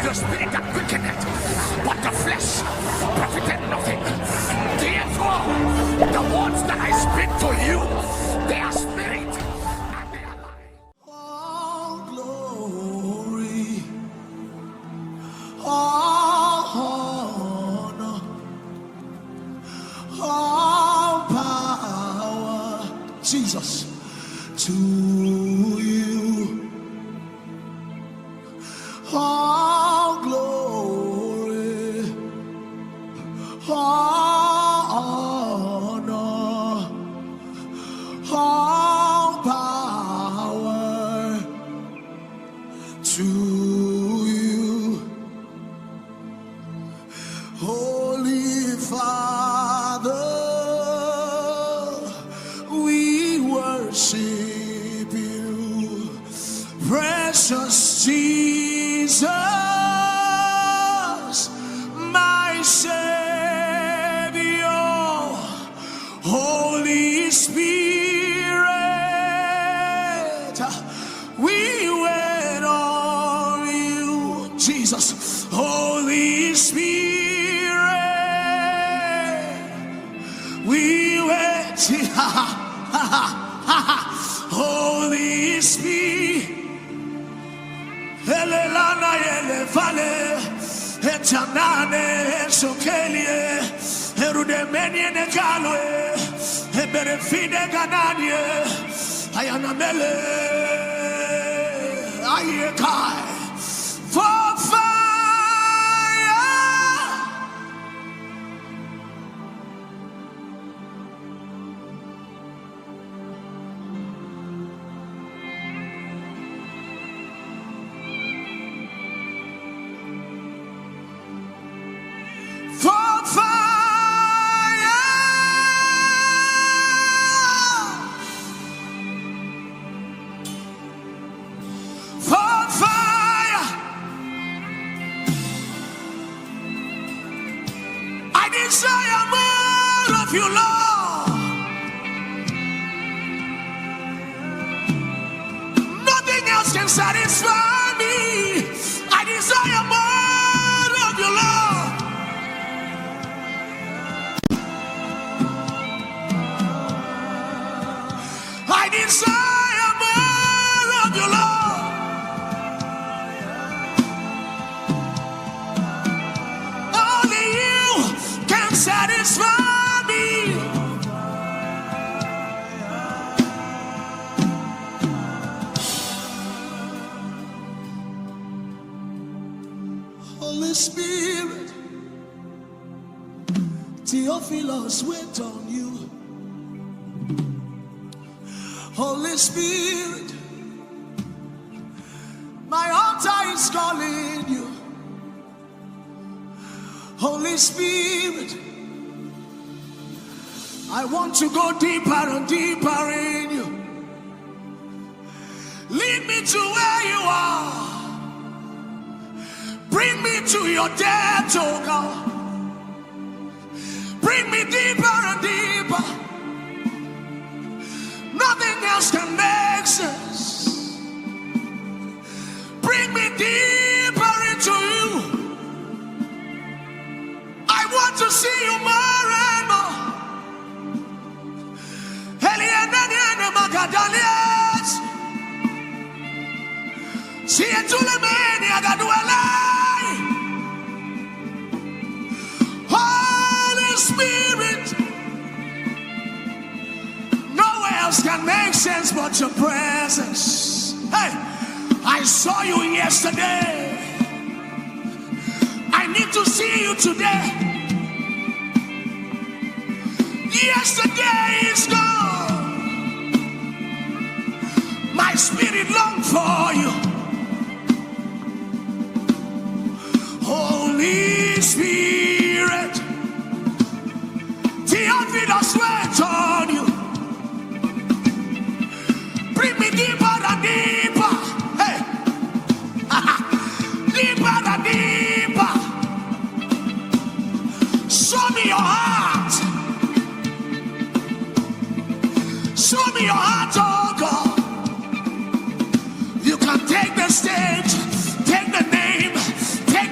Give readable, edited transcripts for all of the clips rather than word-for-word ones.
the spirit that quickeneth, but the flesh profited nothing. Therefore, the words that I speak to you, they are spirit and they are life. All glory, all honor, all power, Jesus, to you. All glory, all honor, all power to you. Holy Father, we worship you. Precious Jesus, my Savior. Holy Spirit, we wait on you. Jesus, Holy Spirit, we wait. Holy Spirit, Elelana elefale, etanane sokelie, erudemeni nekaloe, eberefide gananie, ayanamele, ayekai, for fire. For fire, for fire, I desire more of you, Lord. Nothing else can satisfy me. I desire more of you, Lord. I desire more of you, Lord. Only you can satisfy me. Holy Spirit, Theophilus, wait on you. Holy Spirit, my altar is calling you. Holy Spirit, I want to go deeper and deeper in you. Lead me to where you are. Bring me to your depth, oh God. Bring me deeper and deeper. Nothing else can make sense. Bring me deeper into you. I want to see you more and more. Eliana Magadalias. See it to the man, Holy Spirit, nowhere else can make sense but your presence. Hey, I saw you yesterday. I need to see you today. Yesterday is gone. My spirit longs for you. Holy Spirit, Theophilus, wait on you. Bring me deeper and deeper. Hey, deeper and deeper. Show me your heart. Show me your heart, oh God. You can take the stage, take the name, take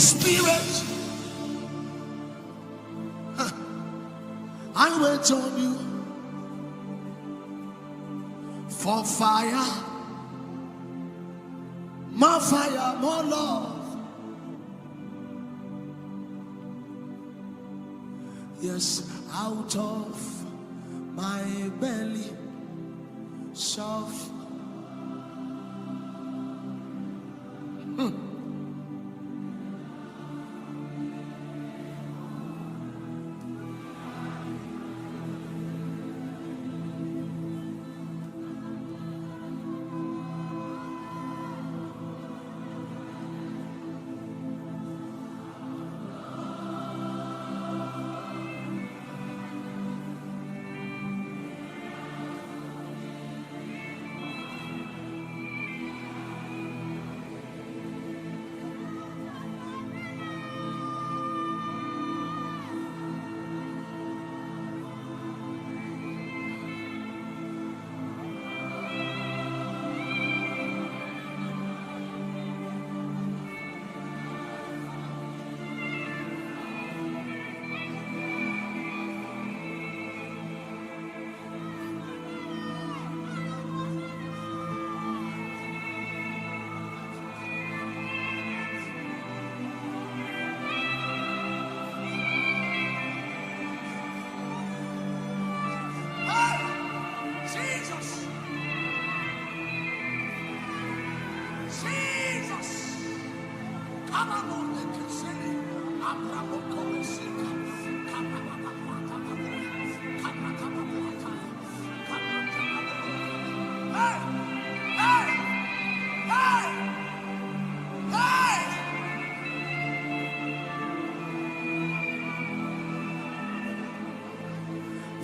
Spirit, I wait on you for fire, more love. Yes, out of my belly shall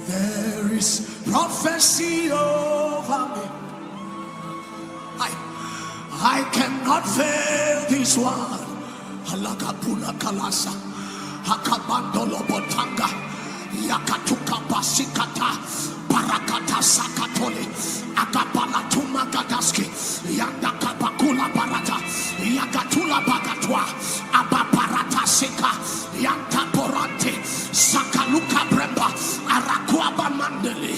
there is prophecy over me. I cannot fail this one. Halakapuna kalasa, hakabandolo botanga, yakatuka basikata, barakata sakatole, akapala tumagadaski, yandakapakula barata, yakatula bagatwa, abaparata sika, yantaporante, sakaluka bremba, arakuaba mandele,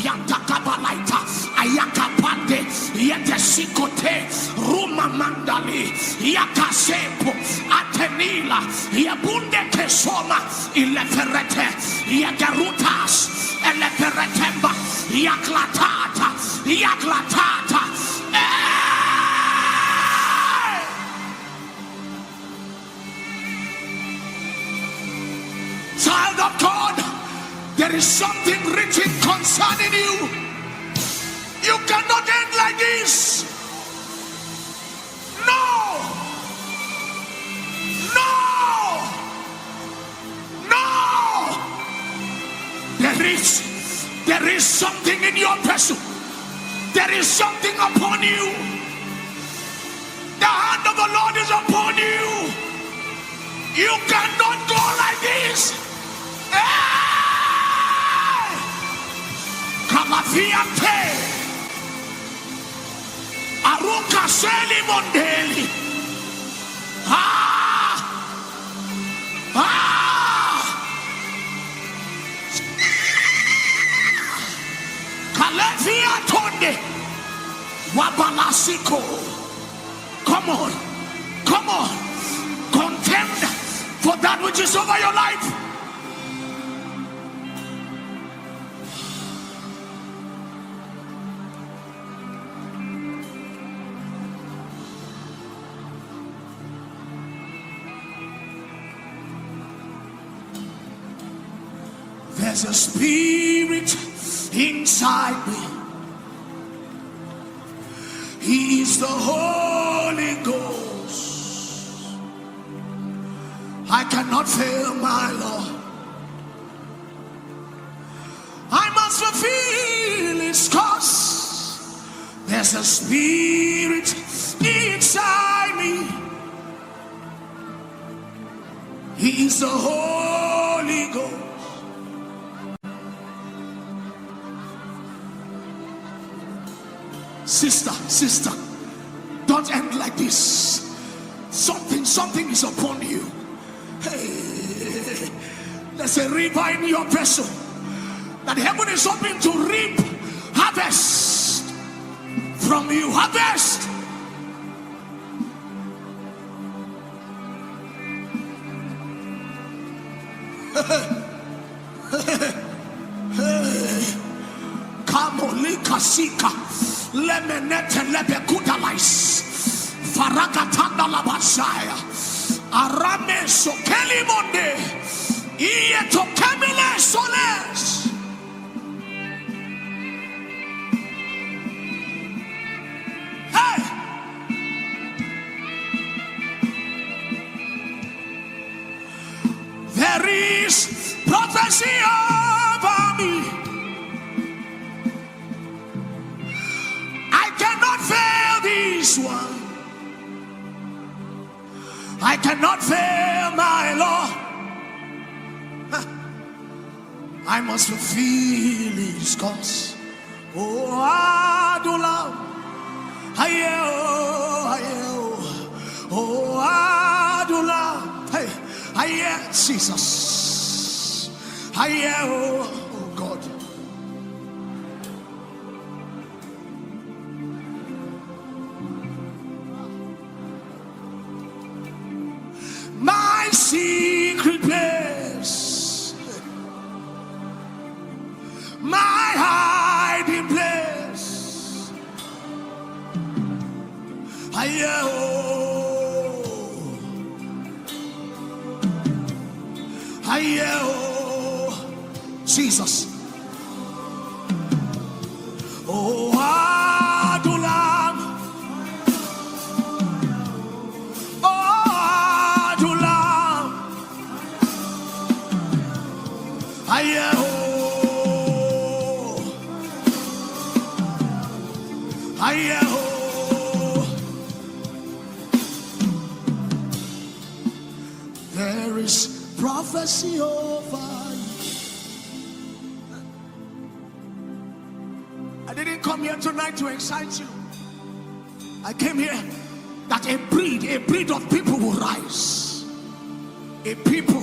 yantakabalaita, ayakapande, yetesikote, ruma mandali, yakasepo, atenila, yabunde kesoma, ileferete, yagarutas, eleferetemba, yaklatata, yaklatata. Child of God, there is something written concerning you. You cannot end like this. No. No. No. There is something in your person. There is something upon you. The hand of the Lord is upon you. You cannot go like this. Kamafiante Aruka Seli Mondeli. Kalefia Tonde Wabalasiko. Come on, come on, contend for that which is over your life. There's a spirit inside me. He is the Holy Ghost. I cannot fail my Lord. I must fulfill His cause. There's a spirit inside me. He is the Holy Ghost. Sister, don't end like this. Something is upon you. Hey, there's a river in your vessel that heaven is open to reap harvest from you. Harvest. Kamolika sika lemenete lebekudalais farakatanda labashaya Arome sokeli monde iye tokemile soles. Hey, there is prophecy over me. I cannot fail this one. I cannot fail my Lord. I must fulfill his cause. Oh, Adula. Oh, Adula. Hey, Jesus. Oh, God. My secret place, my hiding place. Jesus. Oh, Adulam. There is prophecy over you. I didn't come here tonight to excite you. I came here that a breed of people will rise. A people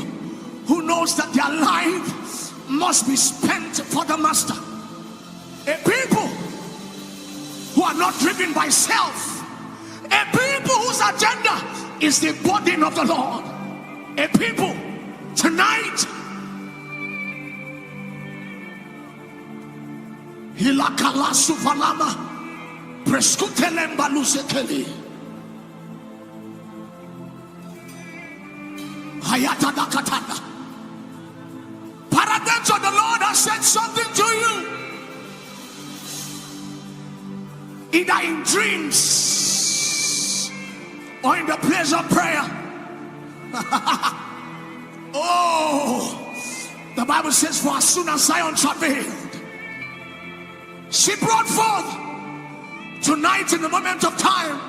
who knows that their life must be spent for the master. A people who are not driven by self. A people whose agenda is the burden of the Lord. A people tonight Hilakala Suvalama Preskutelemba Lusekeli Hayata Dakatana. Paradenso, the Lord has said something to you, either in dreams or in the place of prayer. Oh, the Bible says, for as soon as Zion travailed, she brought forth. Tonight, in the moment of time,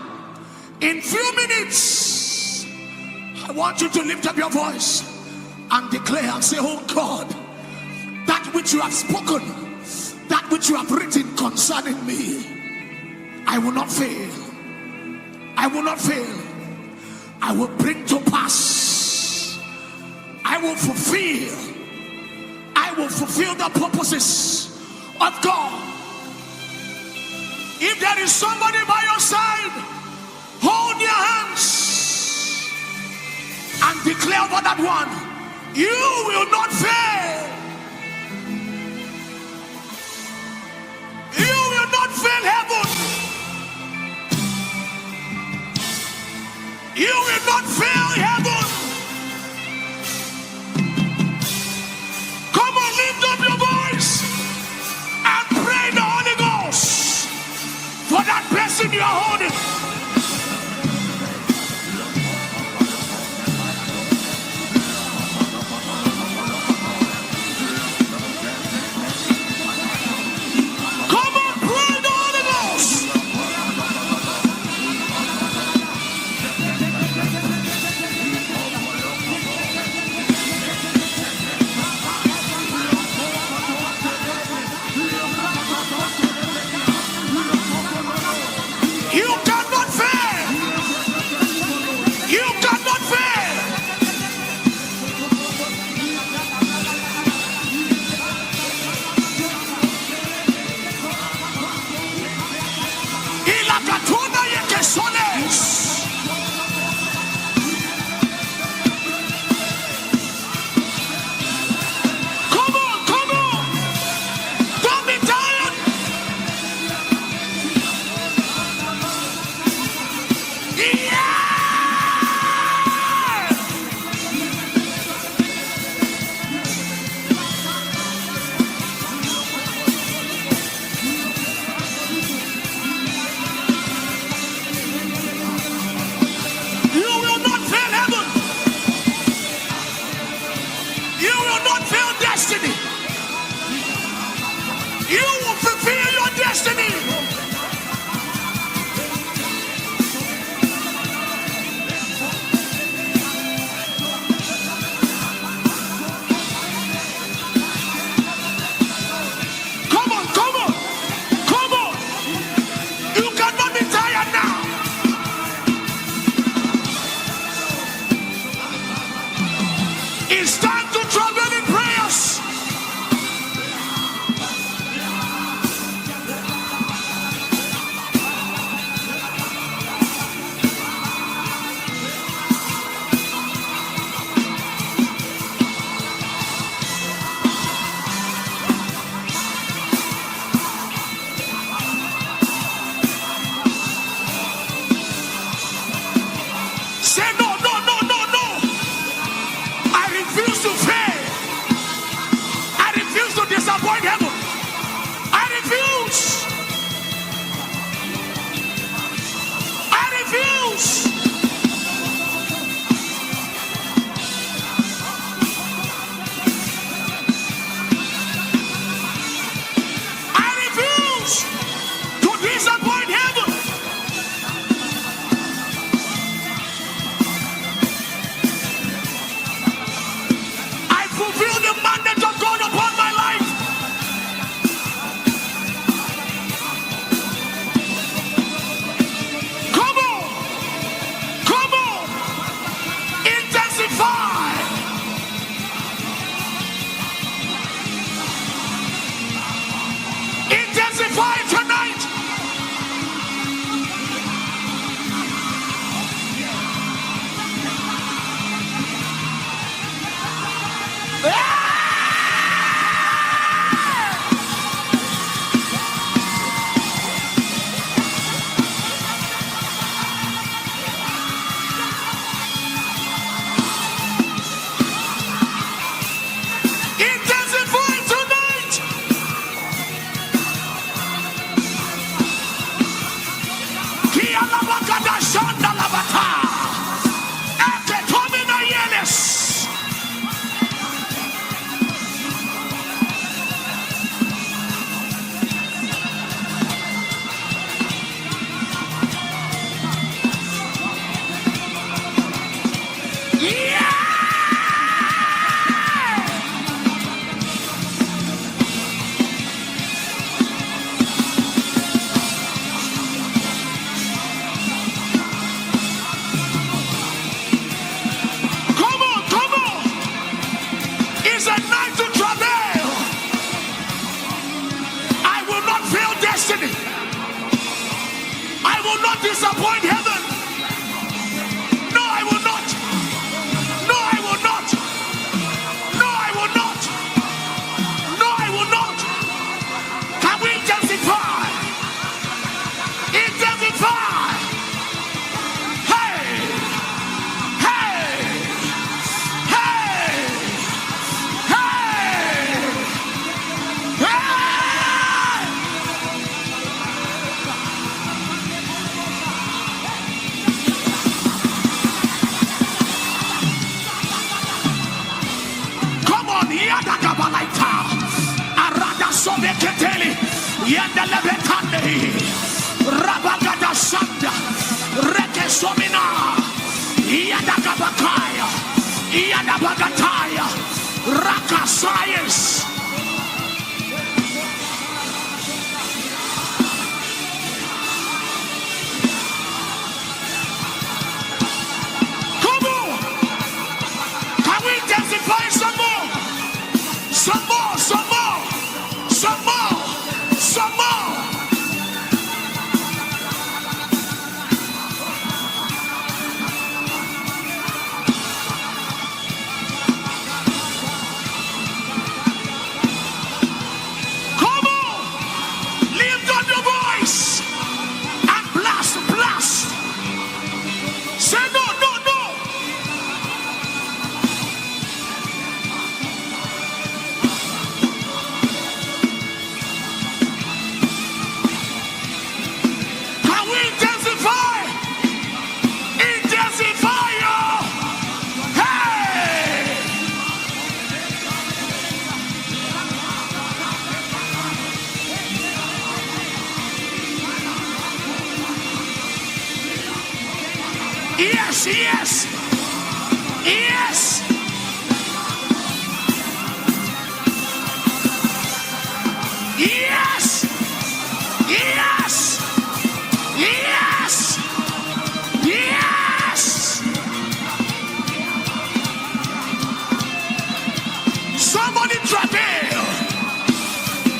in few minutes, I want you to lift up your voice and declare and say, oh God, that which you have spoken, that which you have written concerning me, I will not fail. I will not fail. I will bring to pass. I will fulfill. I will fulfill the purposes of God. If there is somebody by your side, hold your hands and declare over that one, you will not fail. You will not fail heaven. You will not fail heaven. Come on, lift up your voice and pray the Holy Ghost for that person you are holding. You will fulfill your destiny. Come on, come on, come on. You cannot be tired now. It's time to travel in prayers. Say no, no, no, no, no. I refuse to fail. I refuse to disappoint heaven. I refuse. I refuse. I refuse to disappoint heaven. I fulfill the mandate of God upon my life. Come on, come on, intensify. Intensify tonight. Intensify tonight. Kia labakada shanda labata. Eke tomina yeles. Yeah! Come on, come on. It's a night to travail. I will not fail destiny. I will not disappoint heaven. No, I will not. No, I will not. No, I will not. No, I will not. Can we intensify? Intensify. Hey, hey, hey, hey, hey. Come on, yada kabalaita. Arada sobeketeli. Yanda lebekande. Rabagada sanda. Reke somina. Yada kabakaya. Yada bagataya. Raka science. Come on. Can we intensify some more? Some more, some more, some more, some more. yes, yes. Yes, yes, yes, yes. Somebody travail.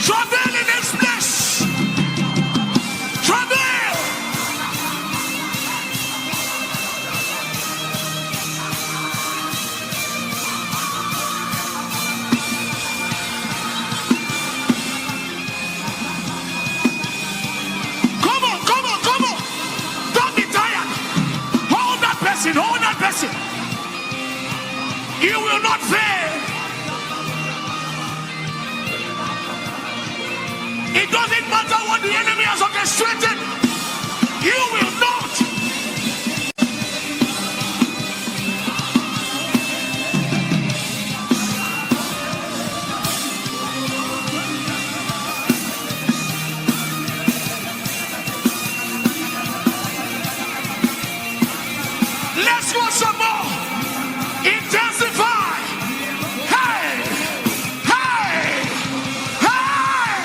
Travail in this place. Travail. Come on, come on, come on. Don't be tired. Hold that person, hold that person. You will not fail. It doesn't matter what the enemy has orchestrated. You will not. Let's go some more. Intensify. Hey, hey, hey.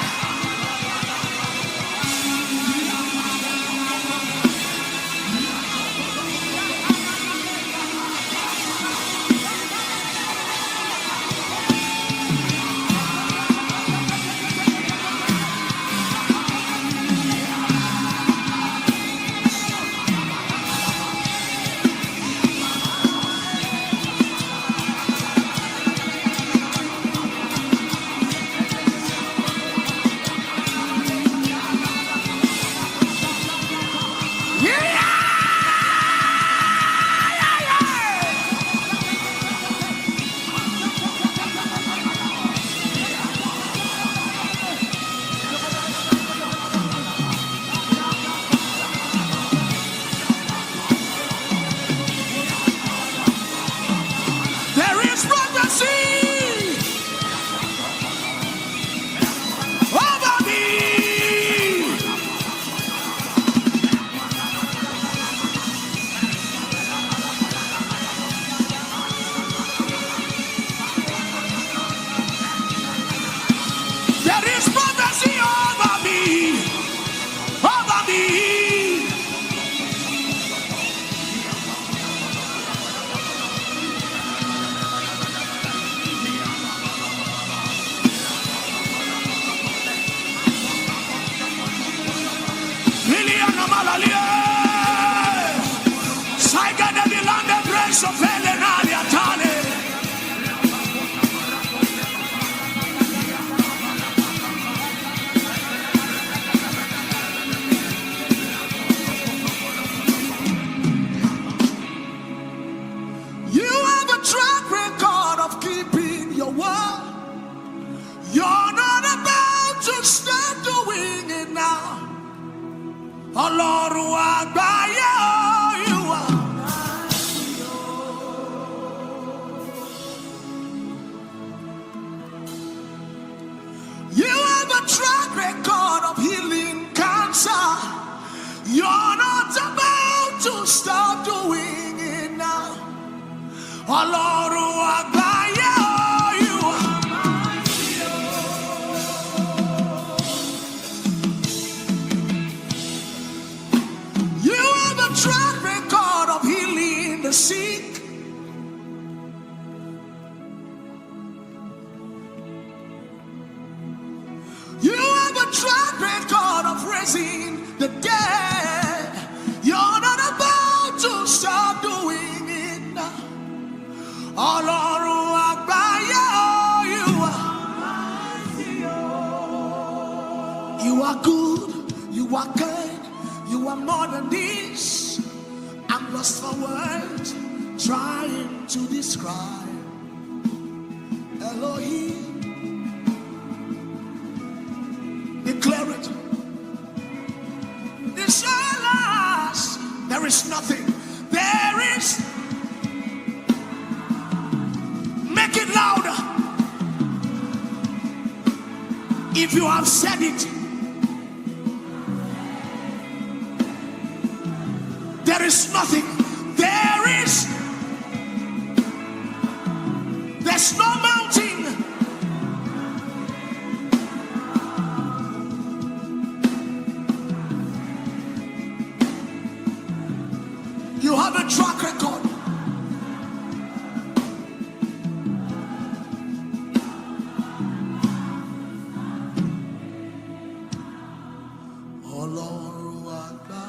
There is prophecy over me. There is prophecy over me. Over me. Liliana Malalia, Saiga de Milanda, Grace of Helenalia Tale. You have a track record of keeping your word. You're not about to start doing it now. Ọlọ́run àgbáyé you are. You have a track record of healing cancer. You're not about to start doing it now. Ọlọ́run àgbáyé you are. You have a track record of healing the sick. You have a track record of raising the dead. You're not about to stop doing it now. Ọlọ́run àgbáyé you are. You are good, you are kind, you are more than this. I'm lost for words, trying to describe. Elohim, declare it. This last, there is nothing. There is. Make it louder. If you have said it, there is nothing. There Ọlọ́run àgbáyé.